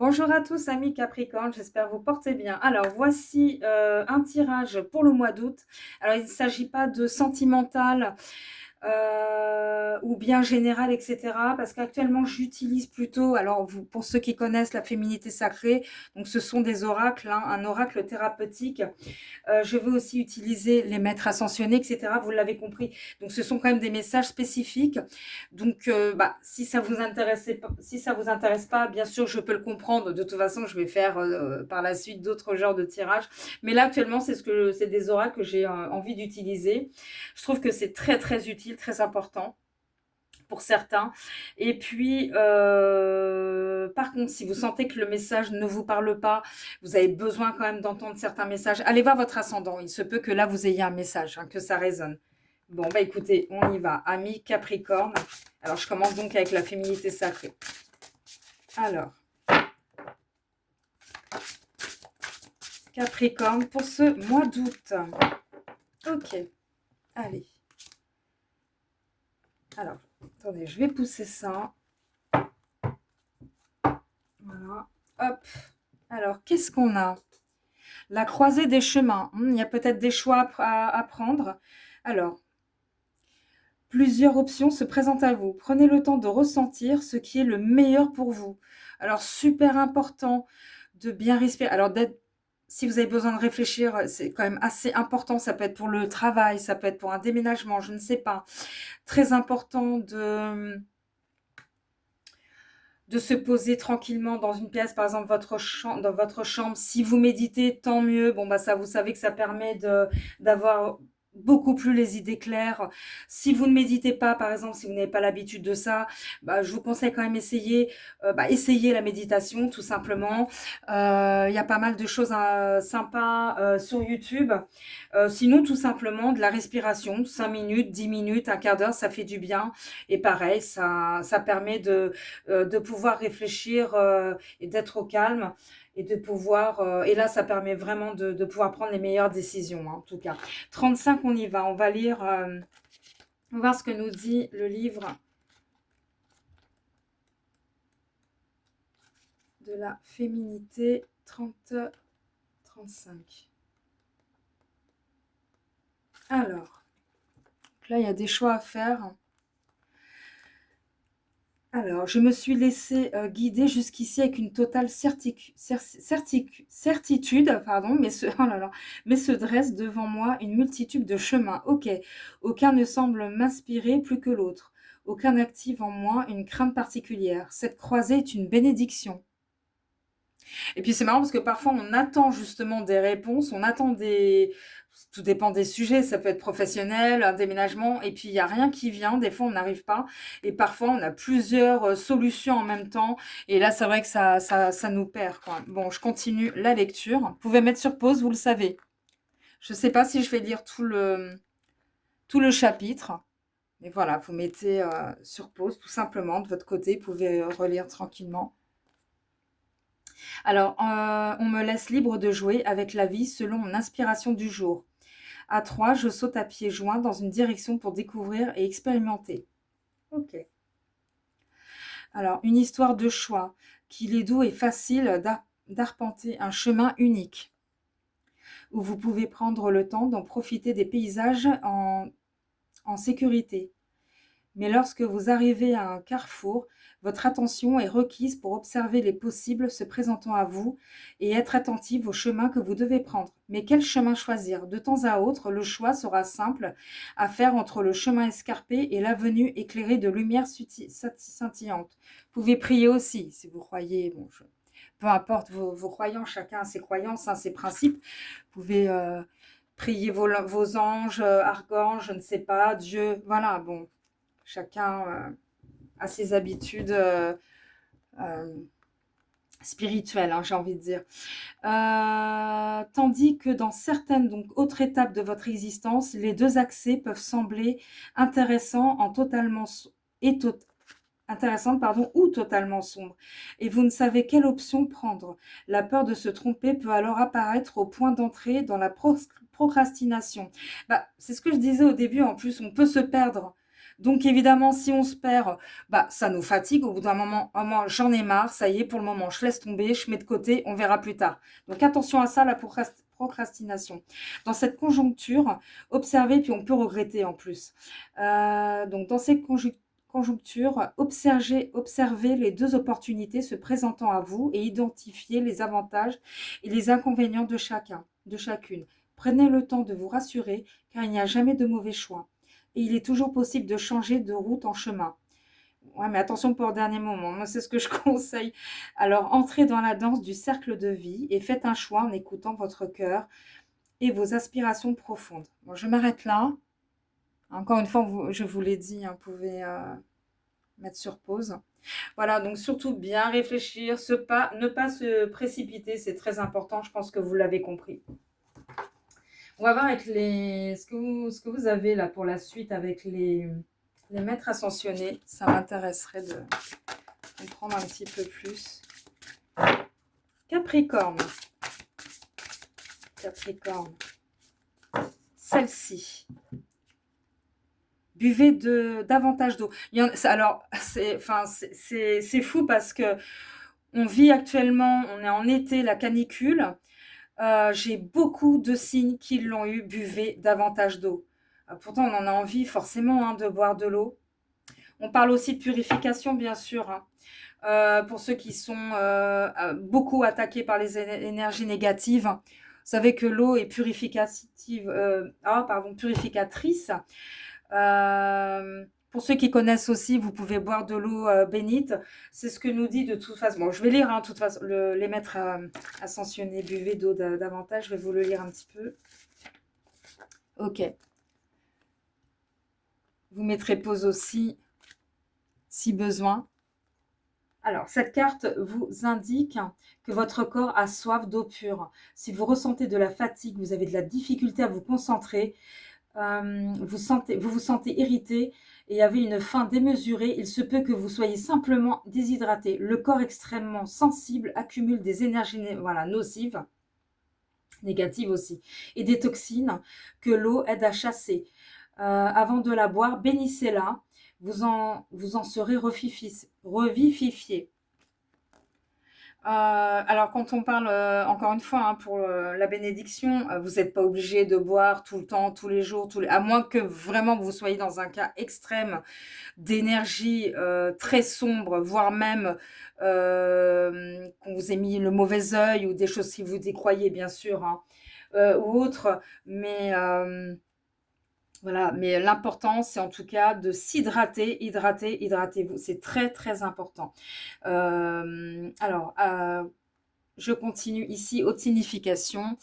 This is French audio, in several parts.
Bonjour à tous, amis Capricorne, j'espère que vous portez bien. Alors, voici un tirage pour le mois d'août. Alors, il ne s'agit pas de sentimental ou bien général, etc. Parce qu'actuellement, j'utilise plutôt, alors pour ceux qui connaissent la féminité sacrée, donc ce sont des oracles, hein, un oracle thérapeutique. Je veux aussi utiliser les maîtres ascensionnés, etc. Vous l'avez compris. Donc, ce sont quand même des messages spécifiques. Donc, si ça vous vous intéresse pas, bien sûr, je peux le comprendre. De toute façon, je vais faire par la suite d'autres genres de tirages. Mais là, actuellement, c'est des oracles que j'ai envie d'utiliser. Je trouve que c'est très, très utile, très important pour certains. Et puis, par contre, si vous sentez que le message ne vous parle pas, vous avez besoin quand même d'entendre certains messages, allez voir votre ascendant. Il se peut que là, vous ayez un message, hein, que ça résonne. Bon, bah écoutez, on y va. Amis Capricorne. Alors, je commence donc avec la féminité sacrée. Alors, Capricorne, pour ce mois d'août. Ok, allez. Alors, attendez, je vais pousser ça. Voilà, hop. Alors, qu'est-ce qu'on a? La croisée des chemins. Il y a peut-être des choix à prendre. Alors, plusieurs options se présentent à vous. Prenez le temps de ressentir ce qui est le meilleur pour vous. Alors, super important de bien respirer. Alors, si vous avez besoin de réfléchir, c'est quand même assez important. Ça peut être pour le travail, ça peut être pour un déménagement, je ne sais pas. Très important de se poser tranquillement dans une pièce, par exemple dans votre chambre. Si vous méditez, tant mieux. Bon, bah ça, vous savez que ça permet d'avoir beaucoup plus les idées claires. Si vous ne méditez pas, par exemple, si vous n'avez pas l'habitude de ça, bah, je vous conseille quand même essayer la méditation, tout simplement. Il y a pas mal de choses sympas sur YouTube. Sinon, tout simplement, de la respiration, 5 minutes, 10 minutes, un quart d'heure, ça fait du bien. Et pareil, ça permet de pouvoir réfléchir et d'être au calme et de pouvoir et là ça permet vraiment de pouvoir prendre les meilleures décisions, hein, en tout cas. 35, on y va, on va lire on va voir ce que nous dit le livre de la féminité. 35. Alors là il y a des choix à faire. Alors, je me suis laissée guider jusqu'ici avec une totale certitude, pardon, oh là là, mais se dresse devant moi une multitude de chemins. Ok, aucun ne semble m'inspirer plus que l'autre. Aucun n'active en moi une crainte particulière. Cette croisée est une bénédiction. Et puis c'est marrant parce que parfois on attend justement des réponses, on attend des... Tout dépend des sujets, ça peut être professionnel, un déménagement, et puis il n'y a rien qui vient, des fois on n'arrive pas, et parfois on a plusieurs solutions en même temps, et là c'est vrai que ça nous perd, quoi. Bon, je continue la lecture. Vous pouvez mettre sur pause, vous le savez. Je ne sais pas si je vais lire tout le chapitre, mais voilà, vous mettez sur pause tout simplement de votre côté, vous pouvez relire tranquillement. Alors, on me laisse libre de jouer avec la vie selon mon inspiration du jour. À 3, je saute à pieds joints dans une direction pour découvrir et expérimenter. Ok. Alors, une histoire de choix, qu'il est doux et facile d'arpenter un chemin unique, où vous pouvez prendre le temps d'en profiter des paysages en sécurité. Mais lorsque vous arrivez à un carrefour, votre attention est requise pour observer les possibles se présentant à vous et être attentive au chemin que vous devez prendre. Mais quel chemin choisir? De temps à autre, le choix sera simple à faire entre le chemin escarpé et l'avenue éclairée de lumières scintillantes. Vous pouvez prier aussi, si vous croyez. Bon, peu importe vos croyances, chacun a ses croyances, hein, ses principes. Vous pouvez prier vos anges, archanges, je ne sais pas, Dieu. Voilà, bon. Chacun a ses habitudes spirituelles, hein, j'ai envie de dire. Tandis que dans certaines autres étapes de votre existence, les deux accès peuvent sembler intéressants et to- intéressantes ou totalement sombres. Et vous ne savez quelle option prendre. La peur de se tromper peut alors apparaître au point d'entrée dans la procrastination. C'est ce que je disais au début, en plus, on peut se perdre Donc évidemment, si on se perd, bah, ça nous fatigue. Au bout d'un moment, oh, moi, j'en ai marre, ça y est, pour le moment, je laisse tomber, je mets de côté, on verra plus tard. Donc attention à ça, la procrastination. Dans cette conjoncture, observez, puis on peut regretter en plus. Donc dans cette conjoncture, observez les deux opportunités se présentant à vous et identifiez les avantages et les inconvénients de chacun, de chacune. Prenez le temps de vous rassurer, car il n'y a jamais de mauvais choix. Et il est toujours possible de changer de route en chemin. Ouais, mais attention pour le dernier moment. Moi, c'est ce que je conseille. Alors, entrez dans la danse du cercle de vie et faites un choix en écoutant votre cœur et vos aspirations profondes. Bon, je m'arrête là. Encore une fois, je vous l'ai dit, hein, vous pouvez mettre sur pause. Voilà, donc surtout bien réfléchir, ne pas se précipiter, c'est très important. Je pense que vous l'avez compris. On va voir avec ce que vous avez là pour la suite avec les maîtres ascensionnés. Ça m'intéresserait de comprendre un petit peu plus. Capricorne. Capricorne. Celle-ci. Buvez davantage d'eau. Alors, c'est fou parce que on vit actuellement, on est en été, la canicule. J'ai beaucoup de signes qui l'ont eu. Buvez davantage d'eau. Pourtant, on en a envie forcément hein, de boire de l'eau. On parle aussi de purification, bien sûr. Hein. Pour ceux qui sont beaucoup attaqués par les énergies négatives. Vous savez que l'eau est purificatrice. Pour ceux qui connaissent aussi, vous pouvez boire de l'eau bénite. C'est ce que nous dit de toute façon. Bon, je vais lire, hein, de toute façon, les maîtres ascensionnés, buvez d'eau davantage. Je vais vous le lire un petit peu. Ok. Vous mettrez pause aussi, si besoin. Alors, cette carte vous indique que votre corps a soif d'eau pure. Si vous ressentez de la fatigue, vous avez de la difficulté à vous concentrer, vous vous sentez irrité et avez une faim démesurée, il se peut que vous soyez simplement déshydraté. Le corps extrêmement sensible accumule des énergies nocives, négatives aussi, et des toxines que l'eau aide à chasser. Avant de la boire, bénissez-la, vous en serez revivifié. Alors, quand on parle, encore une fois, hein, pour la bénédiction, vous n'êtes pas obligé de boire tout le temps, tous les jours, à moins que vraiment vous soyez dans un cas extrême d'énergie très sombre, voire même qu'on vous ait mis le mauvais œil ou des choses qui vous décroyez, bien sûr, hein, ou autre. Mais voilà, mais l'important, c'est en tout cas de s'hydrater, hydratez-vous. C'est très, très important. Alors, je continue ici, haute signification.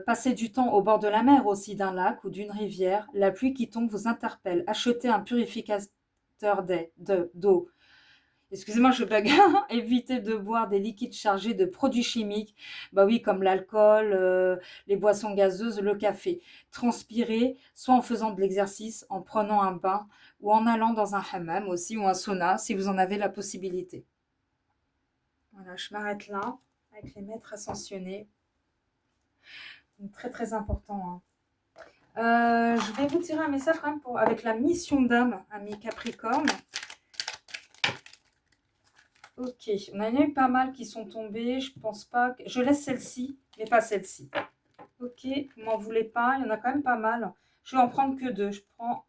Passez du temps au bord de la mer aussi, d'un lac ou d'une rivière. La pluie qui tombe vous interpelle. Achetez un purificateur d'eau. Excusez-moi, je bug. Évitez de boire des liquides chargés de produits chimiques. Bah oui, comme l'alcool, les boissons gazeuses, le café. Transpirez, soit en faisant de l'exercice, en prenant un bain ou en allant dans un hammam aussi ou un sauna, si vous en avez la possibilité. Voilà, je m'arrête là avec les maîtres ascensionnés. Très, très important. Hein. Je vais vous tirer un message quand même avec la mission d'âme, ami Capricorne. Ok, on en a eu pas mal qui sont tombés. Je pense pas que... Je laisse celle-ci, mais pas celle-ci. Ok, vous m'en voulez pas. Il y en a quand même pas mal. Je vais en prendre que deux. Je prends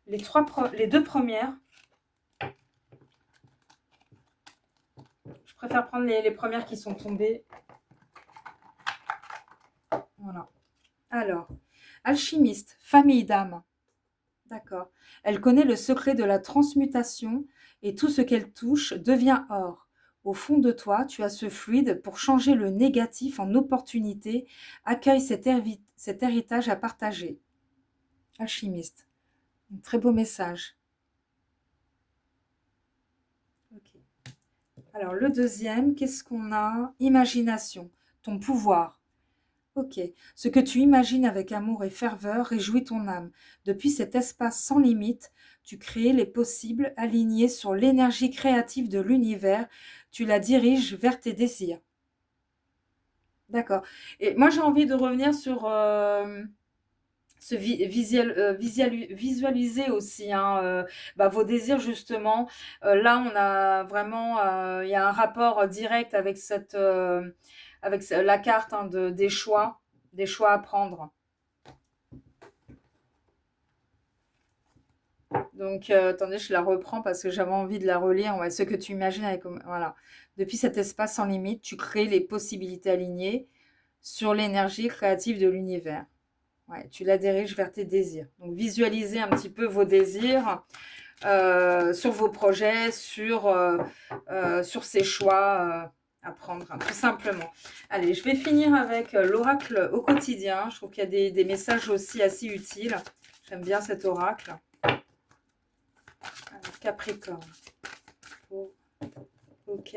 les deux premières. Je préfère prendre les premières qui sont tombées. Voilà. Alors, alchimiste, famille d'âme. D'accord. Elle connaît le secret de la transmutation et tout ce qu'elle touche devient or. Au fond de toi, tu as ce fluide pour changer le négatif en opportunité. Accueille cet héritage à partager. Alchimiste. Un très beau message. Ok. Alors, le deuxième, qu'est-ce qu'on a? Imagination. Ton pouvoir. Ok. Ce que tu imagines avec amour et ferveur réjouit ton âme. Depuis cet espace sans limite, tu crées les possibles alignés sur l'énergie créative de l'univers. Tu la diriges vers tes désirs. D'accord. Et moi, j'ai envie de revenir sur visualiser aussi hein, vos désirs justement. Là, on a vraiment, il y a un rapport direct avec la carte hein, des choix à prendre. Donc, attendez, je la reprends parce que j'avais envie de la relire. Ouais, ce que tu imagines avec, voilà. Depuis cet espace sans limite, tu crées les possibilités alignées sur l'énergie créative de l'univers. Ouais, tu la diriges vers tes désirs. Donc, visualisez un petit peu vos désirs sur vos projets, sur ces choix à prendre, hein, tout simplement. Allez, je vais finir avec l'oracle au quotidien. Je trouve qu'il y a des messages aussi assez utiles. J'aime bien cet oracle. Alors, Capricorne. Oh, ok.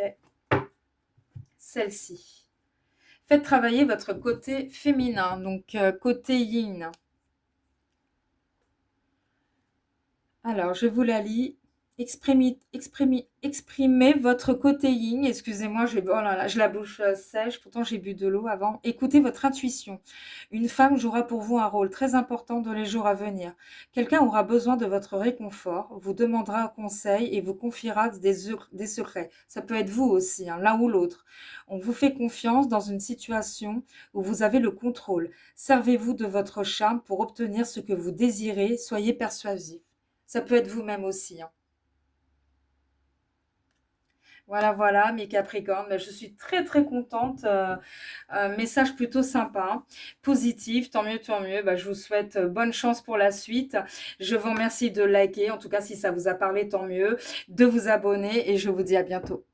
Celle-ci. Faites travailler votre côté féminin, donc côté yin. Alors, je vous la lis. Exprimez votre côté yin. Excusez-moi, oh là là, j'ai la bouche sèche. Pourtant, j'ai bu de l'eau avant. Écoutez votre intuition. Une femme jouera pour vous un rôle très important dans les jours à venir. Quelqu'un aura besoin de votre réconfort, vous demandera un conseil et vous confiera des secrets. Ça peut être vous aussi, hein, l'un ou l'autre. On vous fait confiance dans une situation où vous avez le contrôle. Servez-vous de votre charme pour obtenir ce que vous désirez. Soyez persuasif. Ça peut être vous-même aussi, hein. Voilà, voilà, mes Capricornes. Ben, je suis très, très contente. Message plutôt sympa, hein, positif. Tant mieux, tant mieux. Ben, je vous souhaite bonne chance pour la suite. Je vous remercie de liker. En tout cas, si ça vous a parlé, tant mieux. De vous abonner et je vous dis à bientôt.